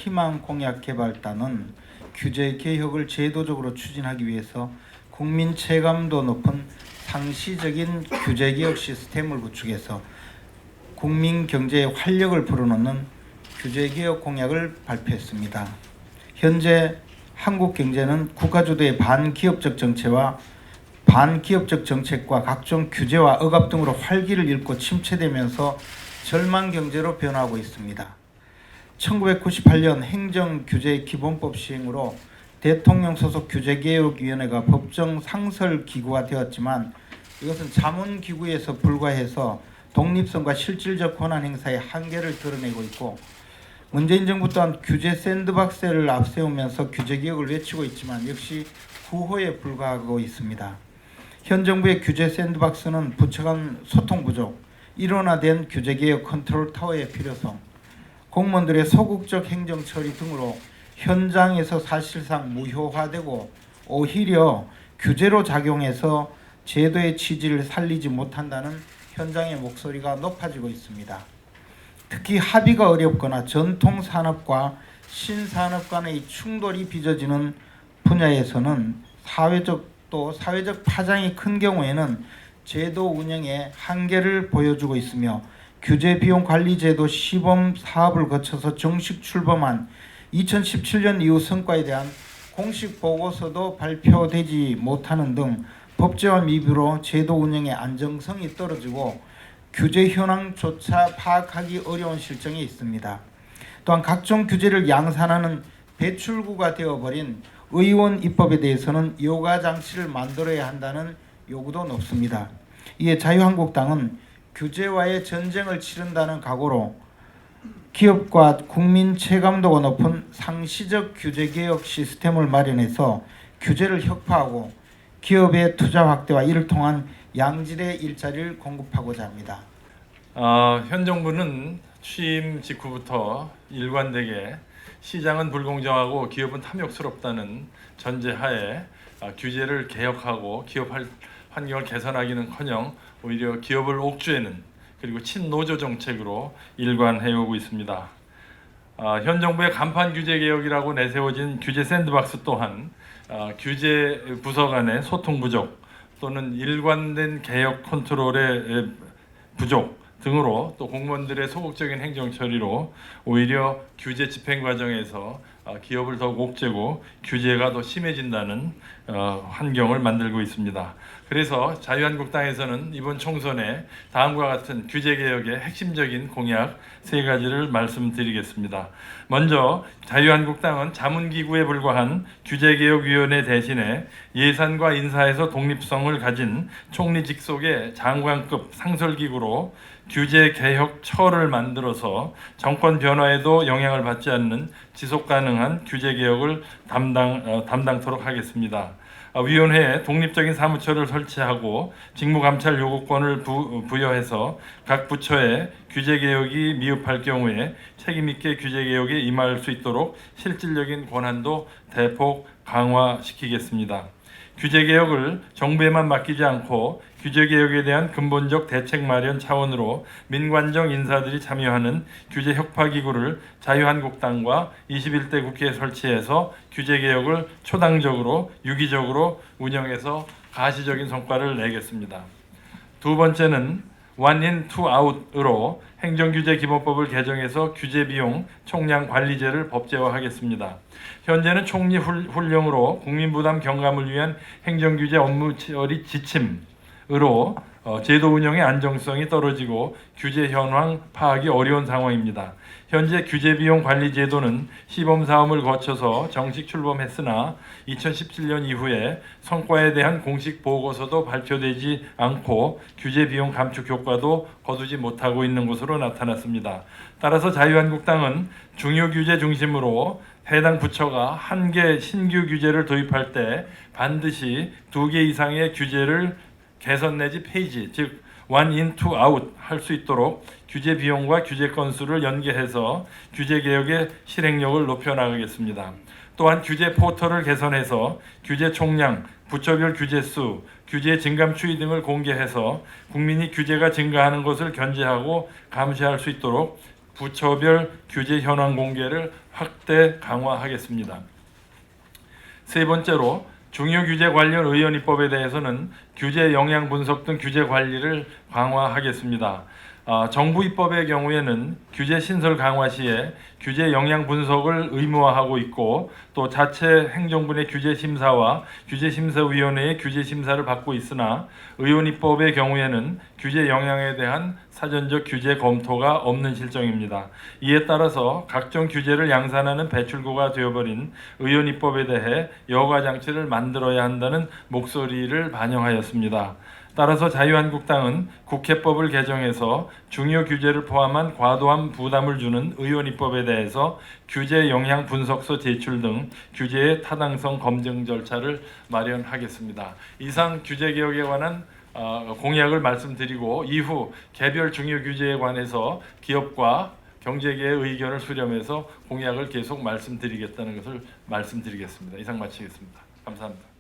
희망공약개발단은 규제 개혁을 제도적으로 추진하기 위해서 국민 체감도 높은 상시적인 규제 개혁 시스템을 구축해서 국민 경제에 활력을 불어넣는 규제 개혁 공약을 발표했습니다. 현재 한국 경제는 국가주도의 반기업적 정책과 각종 규제와 억압 등으로 활기를 잃고 침체되면서 절망 경제로 변화하고 있습니다. 1998년 행정규제기본법 시행으로 대통령 소속 규제개혁위원회가 법정 상설기구가 되었지만 이것은 자문기구에서 불과해서 독립성과 실질적 권한 행사의 한계를 드러내고 있고, 문재인 정부 또한 규제 샌드박스를 앞세우면서 규제개혁을 외치고 있지만 역시 구호에 불과하고 있습니다. 현 정부의 규제 샌드박스는 부처 간 소통 부족, 일원화된 규제개혁 컨트롤 타워의 필요성, 공무원들의 소극적 행정 처리 등으로 현장에서 사실상 무효화되고 오히려 규제로 작용해서 제도의 취지를 살리지 못한다는 현장의 목소리가 높아지고 있습니다. 특히 합의가 어렵거나 전통 산업과 신산업 간의 충돌이 빚어지는 분야에서는 사회적 파장이 큰 경우에는 제도 운영에 한계를 보여주고 있으며, 규제비용관리제도 시범 사업을 거쳐서 정식 출범한 2017년 이후 성과에 대한 공식 보고서도 발표되지 못하는 등 법제화 미비로 제도 운영의 안정성이 떨어지고 규제 현황조차 파악하기 어려운 실정이 있습니다. 또한 각종 규제를 양산하는 배출구가 되어버린 의원 입법에 대해서는 여과 장치를 만들어야 한다는 요구도 높습니다. 이에 자유한국당은 규제와의 전쟁을 치른다는 각오로 기업과 국민 체감도가 높은 상시적 규제개혁 시스템을 마련해서 규제를 혁파하고 기업의 투자 확대와 이를 통한 양질의 일자리를 공급하고자 합니다. 현 정부는 취임 직후부터 일관되게 시장은 불공정하고 기업은 탐욕스럽다는 전제하에 규제를 개혁하고 기업 환경을 개선하기는커녕 오히려 기업을 옥죄는, 그리고 친노조 정책으로 일관해오고 있습니다. 현 정부의 간판 규제 개혁이라고 내세워진 규제 샌드박스 또한 규제 부서 간의 소통 부족 또는 일관된 개혁 컨트롤의 부족 등으로, 또 공무원들의 소극적인 행정 처리로 오히려 규제 집행 과정에서 기업을 더 옥죄고 규제가 더 심해진다는 환경을 만들고 있습니다. 그래서 자유한국당에서는 이번 총선에 다음과 같은 규제개혁의 핵심적인 공약 3가지를 말씀드리겠습니다. 먼저 자유한국당은 자문기구에 불과한 규제개혁위원회 대신에 예산과 인사에서 독립성을 가진 총리 직속의 장관급 상설기구로 규제개혁처를 만들어서 정권 변화에도 영향을 받지 않는 지속가능한 규제개혁을 담당토록 하겠습니다. 위원회에 독립적인 사무처를 설치하고 직무감찰 요구권을 부여해서 각 부처에 규제개혁이 미흡할 경우에 책임있게 규제개혁에 임할 수 있도록 실질적인 권한도 대폭 강화시키겠습니다. 규제개혁을 정부에만 맡기지 않고 규제개혁에 대한 근본적 대책 마련 차원으로 민관정 인사들이 참여하는 규제혁파기구를 자유한국당과 21대 국회에 설치해서 규제개혁을 초당적으로 유기적으로 운영해서 가시적인 성과를 내겠습니다. 두 번째는 원인 투 아웃으로 행정규제기본법을 개정해서 규제비용 총량관리제를 법제화하겠습니다. 현재는 총리 훈령으로 국민부담 경감을 위한 행정규제 업무 처리 지침으로 제도 운영의 안정성이 떨어지고 규제 현황 파악이 어려운 상황입니다. 현재 규제비용 관리 제도는 시범사업을 거쳐서 정식 출범했으나 2017년 이후에 성과에 대한 공식 보고서도 발표되지 않고 규제비용 감축 효과도 거두지 못하고 있는 것으로 나타났습니다. 따라서 자유한국당은 중요규제 중심으로 해당 부처가 한 개 신규 규제를 도입할 때 반드시 2개 이상의 규제를 개선 내지 폐지, 즉 원인 투 아웃 할 수 있도록 규제 비용과 규제 건수를 연계해서 규제 개혁의 실행력을 높여나가겠습니다. 또한 규제 포털을 개선해서 규제 총량, 부처별 규제 수, 규제 증감 추이 등을 공개해서 국민이 규제가 증가하는 것을 견제하고 감시할 수 있도록 부처별 규제 현황 공개를 확대 강화하겠습니다. 세 번째로 중요 규제 관련 의원 입법에 대해서는 규제 영향 분석 등 규제 관리를 강화하겠습니다. 정부 입법의 경우에는 규제 신설 강화 시에 규제 영향 분석을 의무화하고 있고 또 자체 행정부의 규제 심사와 규제 심사위원회의 규제 심사를 받고 있으나 의원 입법의 경우에는 규제 영향에 대한 사전적 규제 검토가 없는 실정입니다. 이에 따라서 각종 규제를 양산하는 배출구가 되어버린 의원 입법에 대해 여과 장치를 만들어야 한다는 목소리를 반영하였습니다. 따라서 자유한국당은 국회법을 개정해서 중요 규제를 포함한 과도한 부담을 주는 의원 입법에 대해서 규제 영향 분석서 제출 등 규제의 타당성 검증 절차를 마련하겠습니다. 이상 규제 개혁에 관한 공약을 말씀드리고 이후 개별 중요 규제에 관해서 기업과 경제계의 의견을 수렴해서 공약을 계속 말씀드리겠다는 것을 말씀드리겠습니다. 이상 마치겠습니다. 감사합니다.